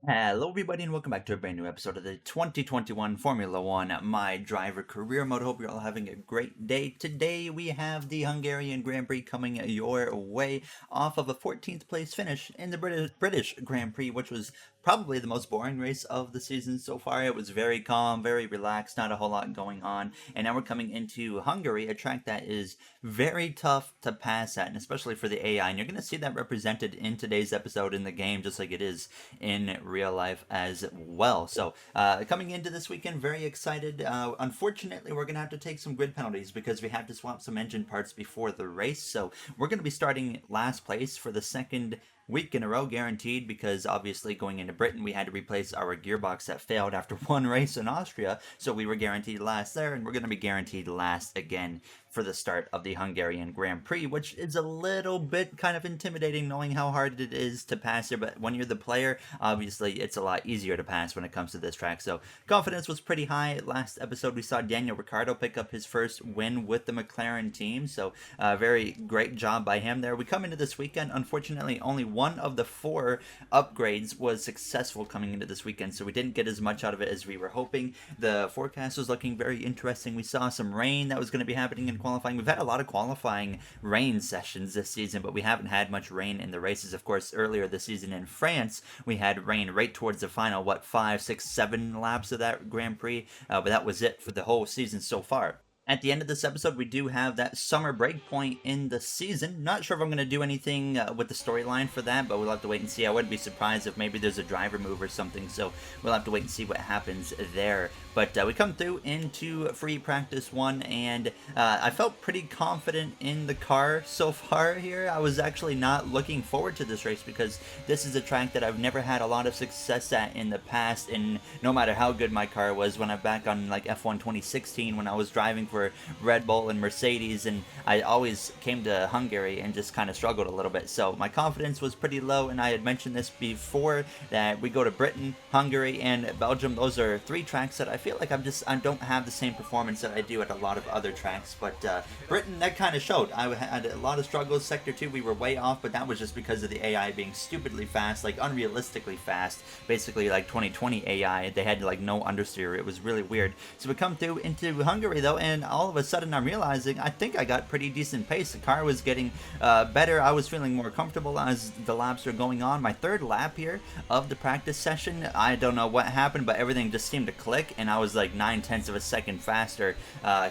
Hello, everybody, and welcome back to a brand new episode of the 2021 Formula One My Driver Career Mode. Hope you're all having a great day. Today, we have the Hungarian Grand Prix coming your way off of a 14th place finish in the British Grand Prix, which was probably the most boring race of the season so far. It was very calm, very relaxed, not a whole lot going on. And now we're coming into Hungary, a track that is very tough to pass at, and especially for the AI. And you're going to see that represented in today's episode in the game, just like it is in real life as well. So coming into this weekend, very excited. Unfortunately, we're going to have to take some grid penalties because we have to swap some engine parts before the race. So we're going to be starting last place for the second week in a row, guaranteed, because obviously going into Britain we had to replace our gearbox that failed after one race in Austria, so we were guaranteed last there, and we're going to be guaranteed last again for the start of the Hungarian Grand Prix, which is a little bit kind of intimidating knowing how hard it is to pass here. But when you're the player, obviously it's a lot easier to pass when it comes to this track. So confidence was pretty high. Last episode we saw Daniel Ricciardo pick up his first win with the McLaren team, so very great job by him there. We come into this weekend, unfortunately only one of the four upgrades was successful coming into this weekend, so we didn't get as much out of it as we were hoping. The forecast was looking very interesting. We saw some rain that was going to be happening in qualifying. We've had a lot of qualifying rain sessions this season, but we haven't had much rain in the races. Of course, earlier this season in France, we had rain right towards the final, 5, 6, 7 laps of that Grand Prix, but that was it for the whole season so far. At the end of this episode, we do have that summer break point in the season. Not sure if I'm going to do anything with the storyline for that, but we'll have to wait and see. I wouldn't be surprised if maybe there's a driver move or something, so we'll have to wait and see what happens there. But we come through into free practice 1, and I felt pretty confident in the car so far here. I was actually not looking forward to this race because this is a track that I've never had a lot of success at in the past, and no matter how good my car was, when I'm back on like F1 2016 when I was driving for Red Bull and Mercedes, and I always came to Hungary and just kind of struggled a little bit. So my confidence was pretty low, and I had mentioned this before that we go to Britain, Hungary, and Belgium. Those are three tracks that I feel like I don't have the same performance that I do at a lot of other tracks. But Britain, that kind of showed. I had a lot of struggles. Sector 2, we were way off, but that was just because of the AI being stupidly fast, like unrealistically fast, basically like 2020 AI. They had like no understeer. It was really weird. So we come through into Hungary though, and all of a sudden I'm realizing I think I got pretty decent pace. The car was getting better. I was feeling more comfortable as the laps were going on. My third lap here of the practice session, I don't know what happened, but everything just seemed to click, and I was like 9/10 of a second faster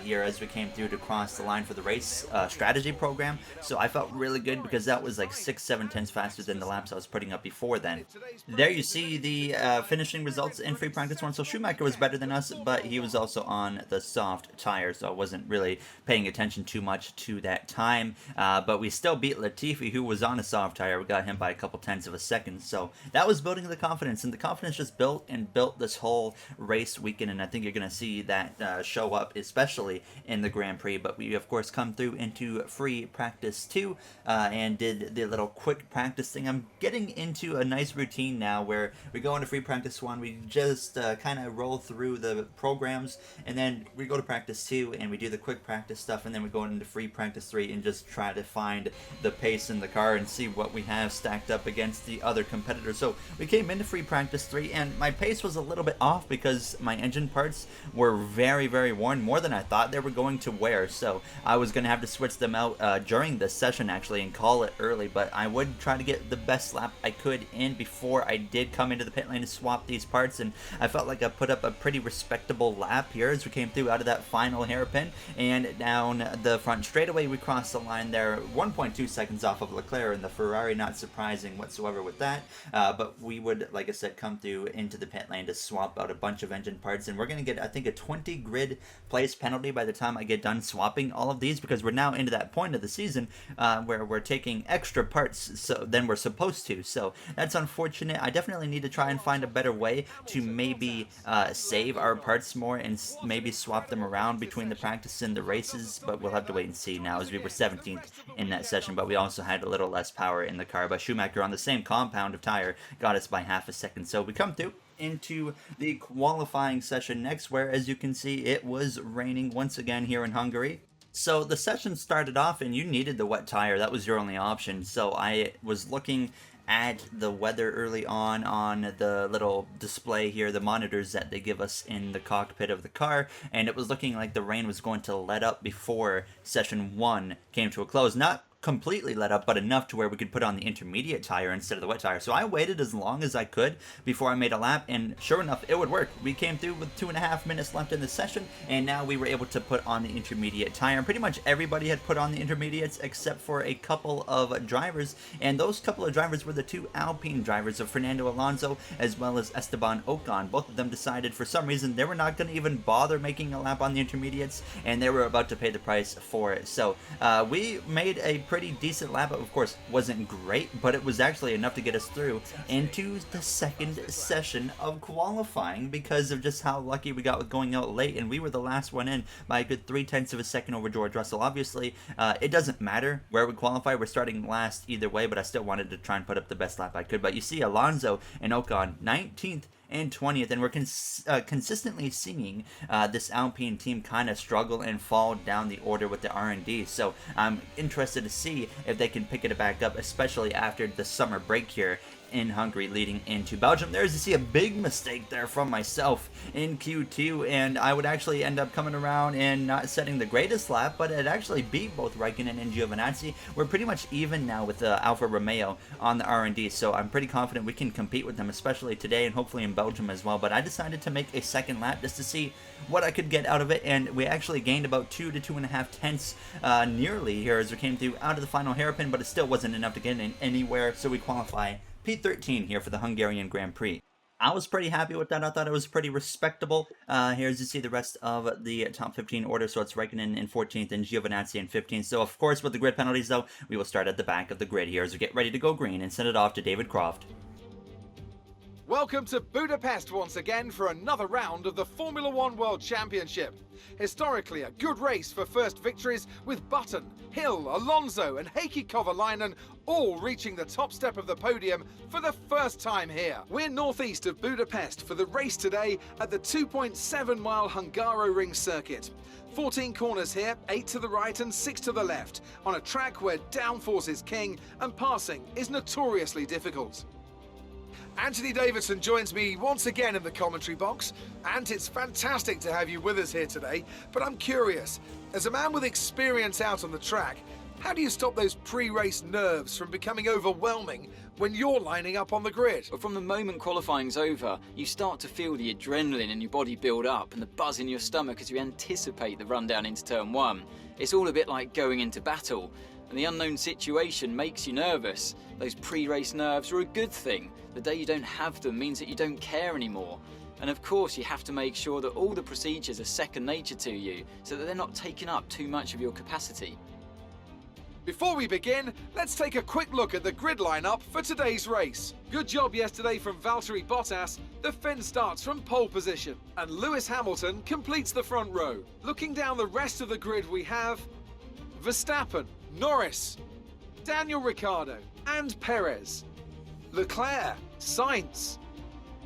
here as we came through to cross the line for the race strategy program. So I felt really good because that was like 6-7 tenths faster than the laps I was putting up before then. There you see the finishing results in free practice 1. So Schumacher was better than us, but he was also on the soft tires, so I wasn't really paying attention too much to that time. But we still beat Latifi, who was on a soft tire. We got him by a couple tenths of a second, so that was building the confidence, and the confidence just built this whole race weekend, and I think you're going to see that show up, especially in the Grand Prix. But we, of course, come through into free practice 2 and did the little quick practice thing. I'm getting into a nice routine now where we go into free practice 1, we just kind of roll through the programs, and then we go to practice 2 and we do the quick practice stuff, and then we go into free practice 3 and just try to find the pace in the car and see what we have stacked up against the other competitors. So we came into free practice 3, and my pace was a little bit off because my engine parts were very, very worn, more than I thought they were going to wear. So I was going to have to switch them out during this session actually and call it early, but I would try to get the best lap I could in before I did come into the pit lane to swap these parts, and I felt like I put up a pretty respectable lap here as we came through out of that final hairpin and down the front straightaway. We crossed the line there 1.2 seconds off of Leclerc and the Ferrari, not surprising whatsoever with that, but we would, like I said, come through into the pit lane to swap out a bunch of engine parts, and we're going to get, I think, a 20 grid place penalty by the time I get done swapping all of these, because we're now into that point of the season where we're taking extra parts than we're supposed to. So that's unfortunate. I definitely need to try and find a better way to maybe save our parts more and maybe swap them around between the practice and the races, but we'll have to wait and see now, as we were 17th in that session, but we also had a little less power in the car. But Schumacher on the same compound of tire got us by half a second. So we come through into the qualifying session next, where, as you can see, it was raining once again here in Hungary. So the session started off and you needed the wet tire. That was your only option. So I was looking at the weather early on the little display here, the monitors that they give us in the cockpit of the car, and it was looking like the rain was going to let up before session 1 came to a close. Not completely let up, but enough to where we could put on the intermediate tire instead of the wet tire. So I waited as long as I could before I made a lap, and sure enough, it would work. We came through with 2.5 minutes left in the session, and now we were able to put on the intermediate tire. And pretty much everybody had put on the intermediates except for a couple of drivers, and those couple of drivers were the 2 Alpine drivers of Fernando Alonso as well as Esteban Ocon. Both of them decided for some reason they were not going to even bother making a lap on the intermediates, and they were about to pay the price for it. So we made a pretty decent lap. Of course, wasn't great, but it was actually enough to get us through into the second session of qualifying because of just how lucky we got with going out late, and we were the last one in by a good 0.3 of a second over George Russell. Obviously, it doesn't matter where we qualify. We're starting last either way, but I still wanted to try and put up the best lap I could. But you see Alonso and Ocon 19th and 20th, and we're consistently seeing this Alpine team kind of struggle and fall down the order with the R&D. So I'm interested to see if they can pick it back up, especially after the summer break here in Hungary leading into Belgium. There's to see a big mistake there from myself in Q2, and I would actually end up coming around and not setting the greatest lap, but it actually beat both Raikkonen and Giovinazzi. We're pretty much even now with Alfa Romeo on the R&D, so I'm pretty confident we can compete with them, especially today and hopefully in Belgium as well. But I decided to make a second lap just to see what I could get out of it, and we actually gained about 2 to 2.5 tenths nearly here as we came through out of the final hairpin, but it still wasn't enough to get in anywhere, so we qualify P13 here for the Hungarian Grand Prix. I was pretty happy with that. I thought it was pretty respectable. Here's you see the rest of the top 15 order. So it's Raikkonen in 14th and Giovinazzi in 15th. So of course with the grid penalties though, we will start at the back of the grid here as we get ready to go green and send it off to David Croft. Welcome to Budapest once again for another round of the Formula One World Championship. Historically a good race for first victories, with Button, Hill, Alonso and Heikki Kovalainen all reaching the top step of the podium for the first time here. We're northeast of Budapest for the race today at the 2.7 mile Hungaroring circuit. 14 corners here, 8 to the right and 6 to the left, on a track where downforce is king and passing is notoriously difficult. Anthony Davidson joins me once again in the commentary box. Ant, it's fantastic to have you with us here today, but I'm curious, as a man with experience out on the track, how do you stop those pre-race nerves from becoming overwhelming when you're lining up on the grid? Well, from the moment qualifying's over, you start to feel the adrenaline in your body build up and the buzz in your stomach as you anticipate the run down into turn 1. It's all a bit like going into battle, and the unknown situation makes you nervous. Those pre-race nerves are a good thing. The day you don't have them means that you don't care anymore. And of course you have to make sure that all the procedures are second nature to you, so that they're not taking up too much of your capacity. Before we begin, let's take a quick look at the grid lineup for today's race. Good job yesterday from Valtteri Bottas. The Finn starts from pole position, and Lewis Hamilton completes the front row. Looking down the rest of the grid, we have Verstappen, Norris, Daniel Ricciardo and Perez, Leclerc, Sainz,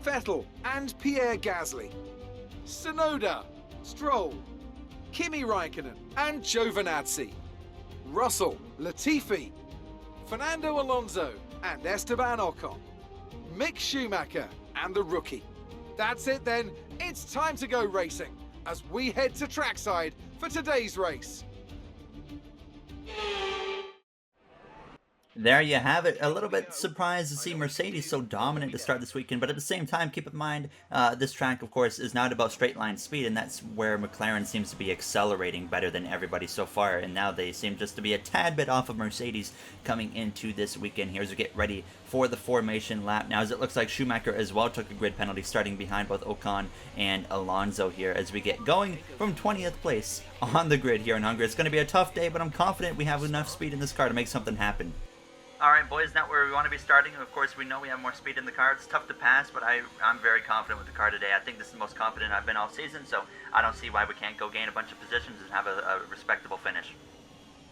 Vettel and Pierre Gasly, Tsunoda, Stroll, Kimi Raikkonen and Giovinazzi, Russell, Latifi, Fernando Alonso and Esteban Ocon, Mick Schumacher and the rookie. That's it then, it's time to go racing as we head to trackside for today's race. There you have it. A little bit surprised to see Mercedes so dominant to start this weekend, but at the same time, keep in mind, this track, of course, is not about straight line speed, and that's where McLaren seems to be accelerating better than everybody so far, and now they seem just to be a tad bit off of Mercedes coming into this weekend here as we get ready for the formation lap. Now, as it looks like Schumacher as well took a grid penalty, starting behind both Ocon and Alonso here as we get going from 20th place on the grid here in Hungary. It's going to be a tough day, but I'm confident we have enough speed in this car to make something happen. Alright boys, not where we want to be starting. Of course, we know we have more speed in the car. It's tough to pass, but I'm very confident with the car today. I think this is the most confident I've been all season, so I don't see why we can't go gain a bunch of positions and have a respectable finish.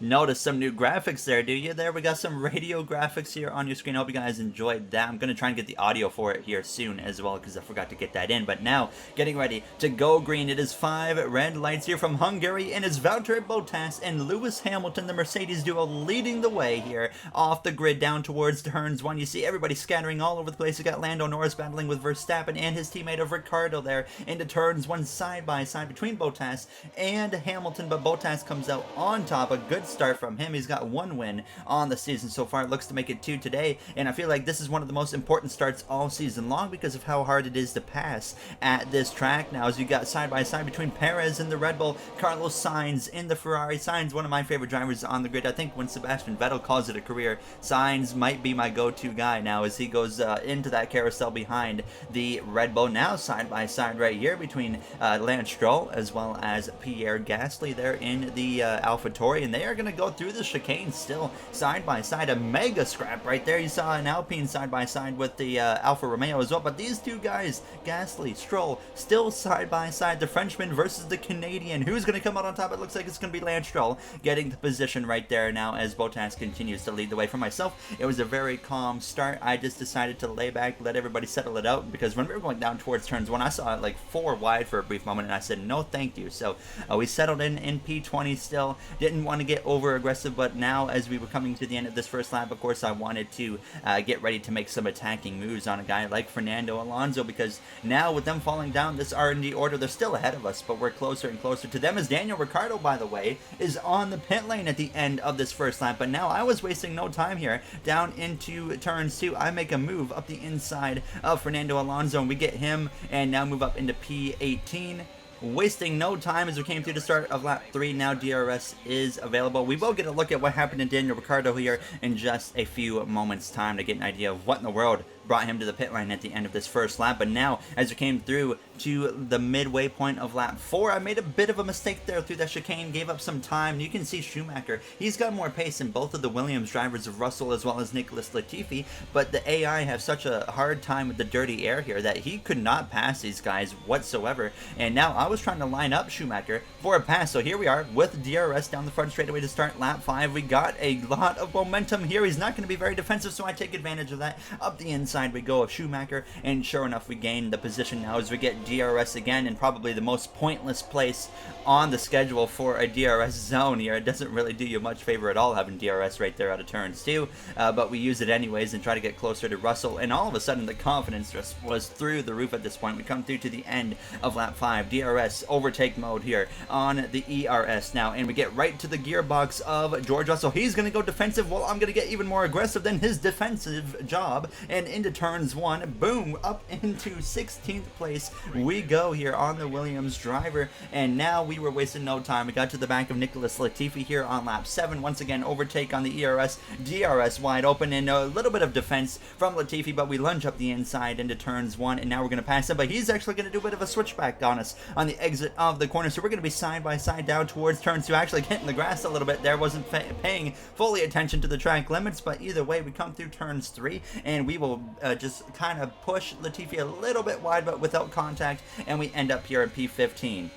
notice some new graphics there, do you? There, we got some radio graphics here on your screen. I hope you guys enjoyed that. I'm going to try and get the audio for it here soon as well, because I forgot to get that in. But now, getting ready to go green. It is 5 red lights here from Hungary, and it's Valtteri Bottas and Lewis Hamilton, the Mercedes duo, leading the way here off the grid down towards turns 1. You see everybody scattering all over the place. You got Lando Norris battling with Verstappen and his teammate of Ricciardo there into turns 1 side by side between Bottas and Hamilton, but Bottas comes out on top. A good start from him. He's got 1 win on the season so far. It looks to make it 2 today, and I feel like this is one of the most important starts all season long because of how hard it is to pass at this track now, as you got side by side between Perez in the Red Bull, Carlos Sainz in the Ferrari. Sainz, one of my favorite drivers on the grid. I think when Sebastian Vettel calls it a career, Sainz might be my go-to guy now as he goes into that carousel behind the Red Bull. Now side by side right here between Lance Stroll as well as Pierre Gasly there in the AlphaTauri, and they are going to go through the chicane still side by side. A mega scrap right there. You saw an Alpine side by side with the Alfa Romeo as well, but these two guys, Gasly, Stroll, still side by side. The Frenchman versus the Canadian. Who's going to come out on top? It looks like it's going to be Lance Stroll getting the position right there now as Bottas continues to lead the way. For myself, it was a very calm start. I just decided to lay back, let everybody settle it out, because when we were going down towards turns 1, I saw it like 4 wide for a brief moment, and I said no thank you. So we settled in P20 still. Didn't want to get over aggressive, but now as we were coming to the end of this first lap, of course I wanted to get ready to make some attacking moves on a guy like Fernando Alonso, because now with them falling down this R&D order, they're still ahead of us, but we're closer and closer to them, as Daniel Ricciardo, by the way, is on the pit lane at the end of this first lap. But now I was wasting no time here. Down into turns 2, I make a move up the inside of Fernando Alonso, and we get him, and now move up into P18. Wasting no time as we came through the start of lap 3. Now DRS is available. We will get a look at what happened to Daniel Ricciardo here in just a few moments time to get an idea of what in the world brought him to the pit lane at the end of this first lap. But now, as we came through to the midway point of lap 4, I made a bit of a mistake there through that chicane, gave up some time. You can see Schumacher, he's got more pace than both of the Williams drivers of Russell as well as Nicholas Latifi, but the AI have such a hard time with the dirty air here that he could not pass these guys whatsoever. And now I was trying to line up Schumacher for a pass, so here we are with DRS down the front straightaway to start lap 5. We got a lot of momentum here. He's not going to be very defensive, so I take advantage of that. Up the inside we go of Schumacher, and sure enough we gain the position now as we get DRS again in probably the most pointless place on the schedule for a DRS zone here. It doesn't really do you much favor at all having DRS right there out of turns 2, but we use it anyways and try to get closer to Russell, and all of a sudden the confidence just was through the roof at this point. We come through to the end of lap 5, DRS overtake mode here on the ERS now, and we get right to the gearbox of George Russell. He's going to go defensive. Well, I'm going to get even more aggressive than his defensive job, and into turns 1, boom, up into 16th place we go here on the Williams driver. And now we were wasting no time. We got to the back of Nicholas Latifi here on lap 7. Once again, overtake on the ERS, DRS wide open, and a little bit of defense from Latifi, but we lunge up the inside into turns 1, and now we're going to pass him, but he's actually going to do a bit of a switchback on us on the exit of the corner, so we're going to be side by side down towards turns 2, actually hitting the grass a little bit there. Wasn't paying fully attention to the track limits, but either way we come through turns 3, and we will just kind of push Latifi a little bit wide but without contact, and we end up here in P15.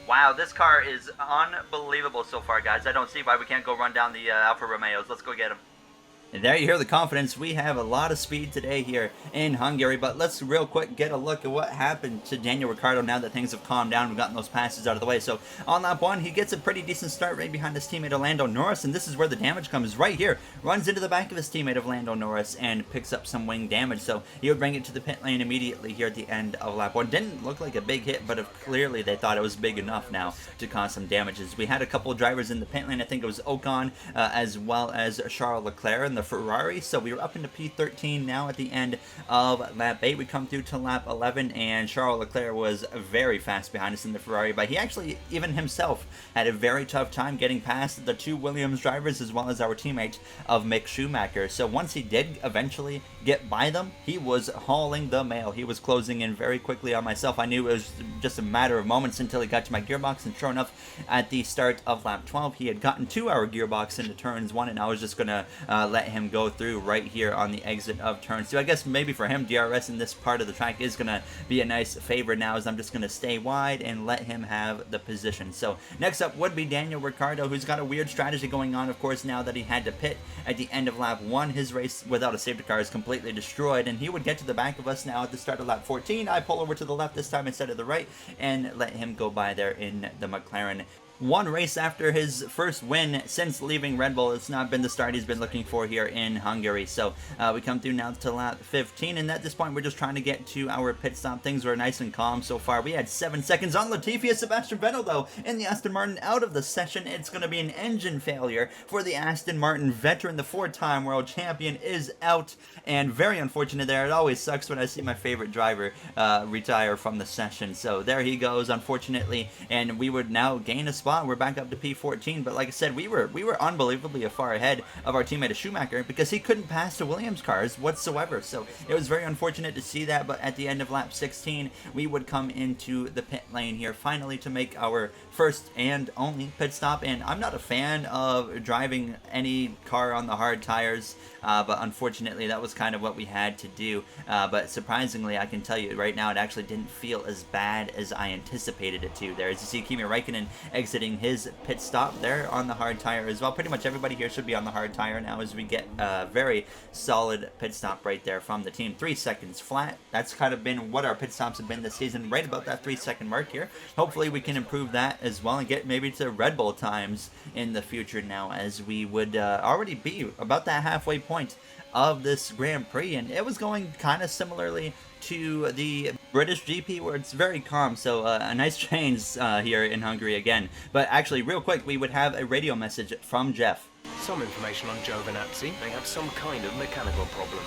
Wow, this car is unbelievable so far, guys. I don't see why we can't go run down the Alfa Romeos. Let's go get them. And there you hear the confidence. We have a lot of speed today here in Hungary, but let's real quick get a look at what happened to Daniel Ricciardo now that things have calmed down. We've gotten those passes out of the way. So on lap 1, he gets a pretty decent start right behind his teammate Lando Norris, and this is where the damage comes right here. Runs into the back of his teammate of Lando Norris and picks up some wing damage. So he would bring it to the pit lane immediately here at the end of lap 1. Didn't look like a big hit, but clearly they thought it was big enough now to cause some damages. We had a couple of drivers in the pit lane. I think it was Ocon as well as Charles Leclerc in the Ferrari. So we were up into P13 now at the end of lap 8. We come through to lap 11, and Charles Leclerc was very fast behind us in the Ferrari, but he actually, even himself, had a very tough time getting past the 2 Williams drivers as well as our teammate of Mick Schumacher. So once he did eventually get by them, he was hauling the mail. He was closing in very quickly on myself. I knew it was just a matter of moments until he got to my gearbox, and sure enough, at the start of lap 12, he had gotten to our gearbox into turns 1, and I was just going to let let him go through right here on the exit of turn 2. I guess maybe for him, DRS in this part of the track is going to be a nice favor now, as I'm just going to stay wide and let him have the position. So next up would be Daniel Ricciardo, who's got a weird strategy going on, of course, now that he had to pit at the end of lap 1. His race without a safety car is completely destroyed, and he would get to the back of us now at the start of lap 14. I pull over to the left this time instead of the right and let him go by there in the McLaren. One race after his first win since leaving Red Bull. It's not been the start he's been looking for here in Hungary. So we come through now to lap 15, and at this point we're just trying to get to our pit stop. Things were nice and calm so far. We had 7 seconds on Latifi. Sebastian Vettel, though, in the Aston Martin out of the session. It's going to be an engine failure for the Aston Martin veteran. The 4-time world champion is out, and very unfortunate there. It always sucks when I see my favorite driver retire from the session. So there he goes, unfortunately, and we would now gain a spot. We're back up to P14, but like I said, we were unbelievably far ahead of our teammate Schumacher because he couldn't pass the Williams cars whatsoever. So it was very unfortunate to see that, but at the end of lap 16, we would come into the pit lane here finally to make our first and only pit stop. And I'm not a fan of driving any car on the hard tires, but unfortunately that was kind of what we had to do. But surprisingly, I can tell you right now, it actually didn't feel as bad as I anticipated it to. There, as you see, Kimi Räikkönen exiting his pit stop there on the hard tire as well. Pretty much everybody here should be on the hard tire now, as we get a very solid pit stop right there from the team. 3 seconds flat. That's kind of been what our pit stops have been this season, right about that 3-second mark here. Hopefully we can improve that as well and get maybe to Red Bull times in the future now, as we would already be about that halfway point of this Grand Prix. And it was going kind of similarly to the British GP, where it's very calm. So a nice change here in Hungary again. But actually, real quick, we would have a radio message from Jeff. Some information on Giovinazzi. They have some kind of mechanical problem.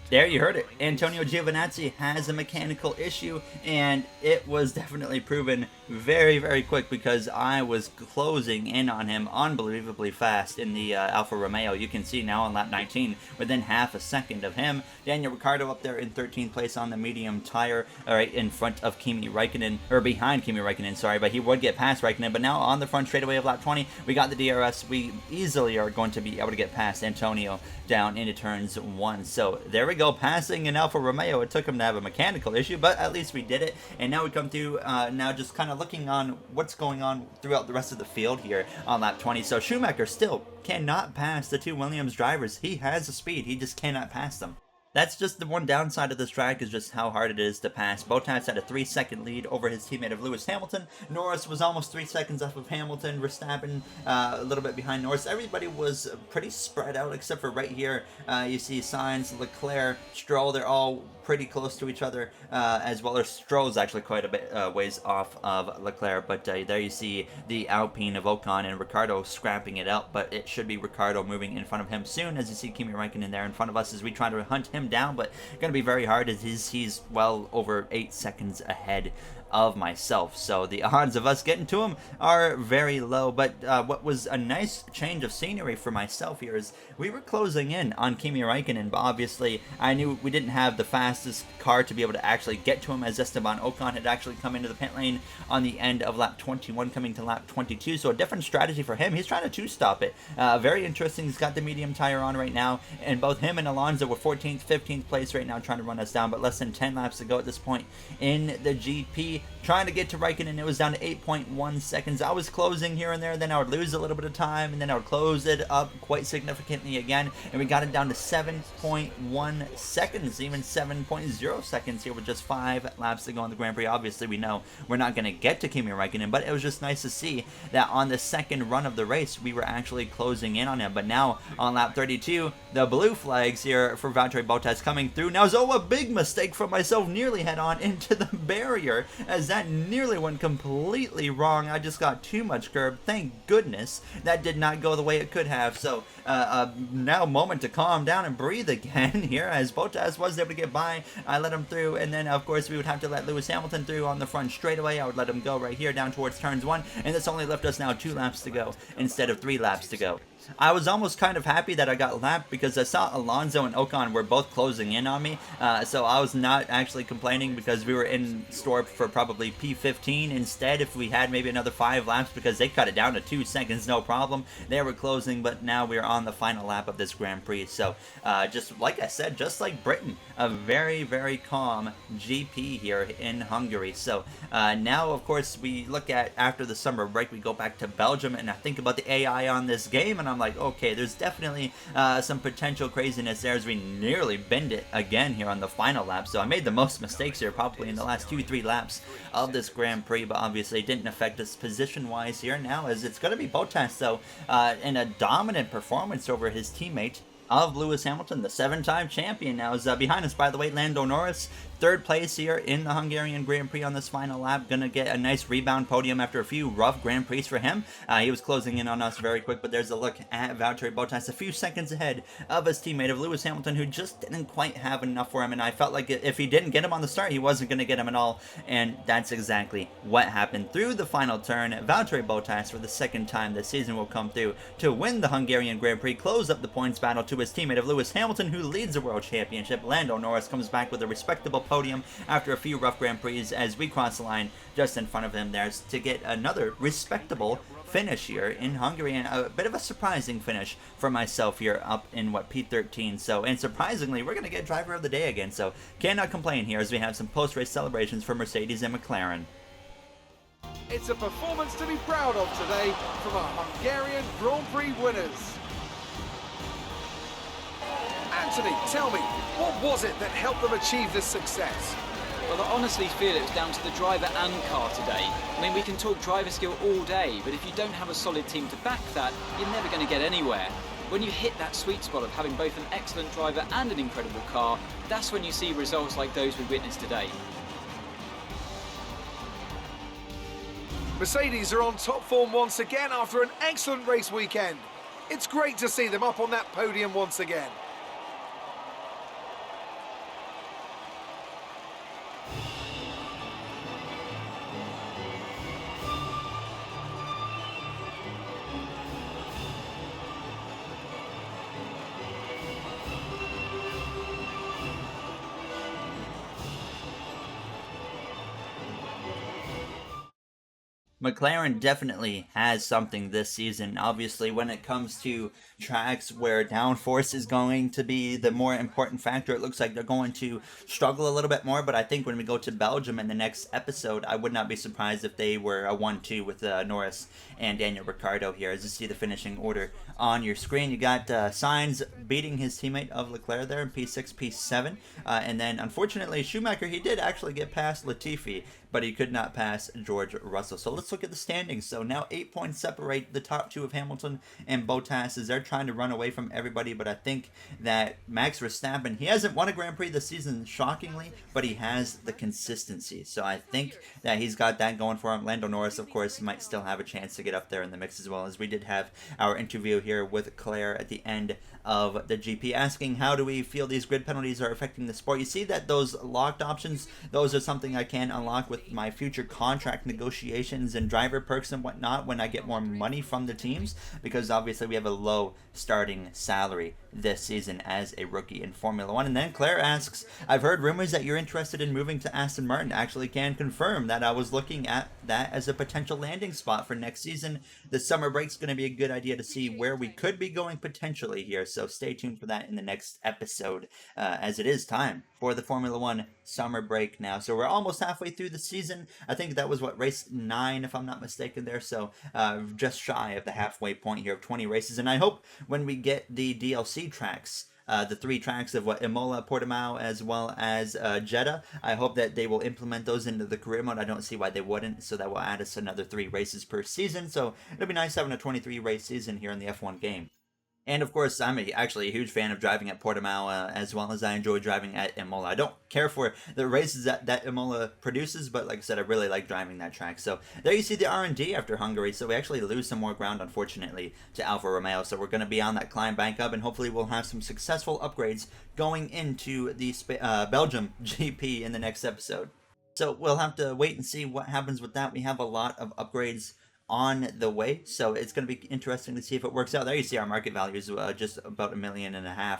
There, you heard it. Antonio Giovinazzi has a mechanical issue, and it was definitely proven very, very quick because I was closing in on him unbelievably fast in the Alfa Romeo. You can see now on lap 19, within half a second of him. Daniel Ricciardo up there in 13th place on the medium tire, all right, in front of Kimi Räikkönen, or behind Kimi Räikkönen, sorry, but he would get past Räikkönen. But now on the front straightaway of lap 20, we got the DRS. We easily are going to be able to get past Antonio down into turns 1. So there we go, passing an Alfa Romeo. It took him to have a mechanical issue, but at least we did it. And now we come through now just kind of looking on what's going on throughout the rest of the field here on lap 20. So Schumacher still cannot pass the 2 Williams drivers. He has the speed, he just cannot pass them. That's just the one downside of this track, is just how hard it is to pass. Bottas had a 3-second lead over his teammate of Lewis Hamilton. Norris was almost 3 seconds off of Hamilton. Verstappen a little bit behind Norris. Everybody was pretty spread out except for right here. You see Sainz, Leclerc, Stroll. They're all pretty close to each other as well. Or Stroll's actually quite a bit ways off of Leclerc. But there you see the Alpine of Ocon and Ricciardo scrapping it out. But it should be Ricciardo moving in front of him soon, as you see Kimi Räikkönen there in front of us as we try to hunt him down, but going to be very hard as he's well over 8 seconds ahead of myself. So the odds of us getting to him are very low. But what was a nice change of scenery for myself here is we were closing in on Kimi Räikkönen, but obviously I knew we didn't have the fastest car to be able to actually get to him, as Esteban Ocon had actually come into the pit lane on the end of lap 21 coming to lap 22. So a different strategy for him. He's trying to two-stop it. Very interesting. He's got the medium tire on right now, and both him and Alonso were 14th, 15th place right now trying to run us down, but less than 10 laps to go at this point in the GP. Trying to get to Räikkönen, it was down to 8.1 seconds. I was closing here and there, then I would lose a little bit of time, and then I would close it up quite significantly again, and we got it down to 7.1 seconds, even 7.0 seconds here with just 5 laps to go in the Grand Prix. Obviously, we know we're not going to get to Kimi Räikkönen, but it was just nice to see that on the second run of the race, we were actually closing in on him. But now, on lap 32, the blue flags here for Valtteri Bottas coming through. Now, a big mistake from myself, nearly head on into the barrier, as that nearly went completely wrong. I just got too much curb. Thank goodness that did not go the way it could have. So now moment to calm down and breathe again here, as Bottas was able to get by. I let him through, and then of course we would have to let Lewis Hamilton through on the front straightaway. I would let him go right here down towards turns 1, and this only left us now 2 laps to go instead of 3 laps to go. I was almost kind of happy that I got lapped because I saw Alonso and Ocon were both closing in on me. So I was not actually complaining because we were in store for probably P15 instead if we had maybe another 5 laps because they cut it down to 2 seconds, no problem. They were closing, but now we're on the final lap of this Grand Prix. So just like I said, just like Britain, a very, very calm GP here in Hungary. So now, of course, we look at after the summer break, we go back to Belgium, and I think about the AI on this game, and I'm like, okay, there's definitely some potential craziness there as we nearly bend it again here on the final lap. So I made the most mistakes here probably in the last 2-3 laps of this Grand Prix, but obviously it didn't affect us position-wise here now, as it's going to be Bottas, though, in a dominant performance over his teammate of Lewis Hamilton, the 7-time champion. Now is behind us, by the way, Lando Norris, 3rd place here in the Hungarian Grand Prix on this final lap. Gonna get a nice rebound podium after a few rough Grand Prix for him. He was closing in on us very quick, but there's a look at Valtteri Bottas, a few seconds ahead of his teammate of Lewis Hamilton, who just didn't quite have enough for him, and I felt like if he didn't get him on the start, he wasn't gonna get him at all, and that's exactly what happened. Through the final turn, Valtteri Bottas, for the 2nd time this season, will come through to win the Hungarian Grand Prix, close up the points battle to his teammate of Lewis Hamilton, who leads the World Championship. Lando Norris comes back with a respectable podium after a few rough Grand Prix as we cross the line just in front of him there to get another respectable finish here in Hungary, and a bit of a surprising finish for myself here up in P13. So, and surprisingly, we're going to get driver of the day again, so cannot complain here as we have some post-race celebrations for Mercedes and McLaren. It's a performance to be proud of today from our Hungarian Grand Prix winners. Anthony, tell me, what was it that helped them achieve this success? Well, I honestly feel it was down to the driver and car today. I mean, we can talk driver skill all day, but if you don't have a solid team to back that, you're never going to get anywhere. When you hit that sweet spot of having both an excellent driver and an incredible car, that's when you see results like those we witnessed today. Mercedes are on top form once again after an excellent race weekend. It's great to see them up on that podium once again. McLaren definitely has something this season. Obviously, when it comes to tracks where downforce is going to be the more important factor, it looks like they're going to struggle a little bit more. But I think when we go to Belgium in the next episode, I would not be surprised if they were a 1-2 with Norris and Daniel Ricciardo here. As you see the finishing order on your screen, you got Sainz beating his teammate of Leclerc there in P6, P7. And then, unfortunately, Schumacher, he did actually get past Latifi, but he could not pass George Russell. So let's look at the standings. So now 8 points separate the top 2 of Hamilton and Bottas as they're trying to run away from everybody. But I think that Max Verstappen, he hasn't won a Grand Prix this season, shockingly, but he has the consistency. So I think that he's got that going for him. Lando Norris, of course, might still have a chance to get up there in the mix as well, as we did have our interview here with Claire at the end of the GP asking how do we feel these grid penalties are affecting the sport. You see that those locked options, those are something I can unlock with my future contract negotiations and driver perks and whatnot when I get more money from the teams, because obviously we have a low starting salary this season as a rookie in Formula 1. And then Claire asks, I've heard rumors that you're interested in moving to Aston Martin. Actually can confirm that I was looking at that as a potential landing spot for next season. The summer break's going to be a good idea to see where we could be going potentially here, so stay tuned for that in the next episode, as it is time for the Formula 1 summer break now. So we're almost halfway through the season. I think that was, what, race 9, if I'm not mistaken there, so just shy of the halfway point here of 20 races. And I hope when we get the DLC tracks, the 3 tracks of Imola, Portimao, as well as Jeddah, I hope that they will implement those into the career mode. I don't see why they wouldn't, so that will add us another 3 races per season. So it'll be nice having a 23 race season here in the F1 game. And of course, I'm actually a huge fan of driving at Portimao, as well as I enjoy driving at Imola. I don't care for the races that Imola produces, but like I said, I really like driving that track. So there you see the R&D after Hungary. So we actually lose some more ground, unfortunately, to Alfa Romeo. So we're going to be on that climb back up, and hopefully we'll have some successful upgrades going into the Belgium GP in the next episode. So we'll have to wait and see what happens with that. We have a lot of upgrades on the way, so it's going to be interesting to see if it works out. There you see our market value is just about $1.5 million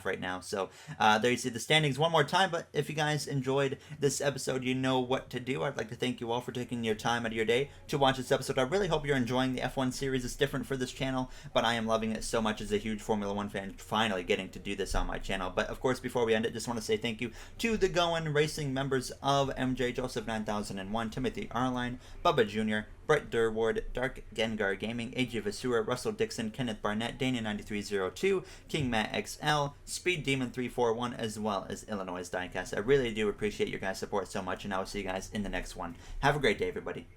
right now. So there you see the standings one more time. But if you guys enjoyed this episode, you know what to do. I'd like to thank you all for taking your time out of your day to watch this episode. I really hope you're enjoying the F1 series. It's different for this channel, but I am loving it so much as a huge Formula One fan, finally getting to do this on my channel. But of course, before we end it, just want to say thank you to the Goen Racing members of MJ, Joseph 9001, Timothy Arline, Bubba Jr., Brett Durward, Dark Gengar Gaming, AJ Vasura, Russell Dixon, Kenneth Barnett, Dana9302, King Matt XL, Speed Demon 341, as well as Illinois Diecast. I really do appreciate your guys' support so much, and I will see you guys in the next one. Have a great day, everybody.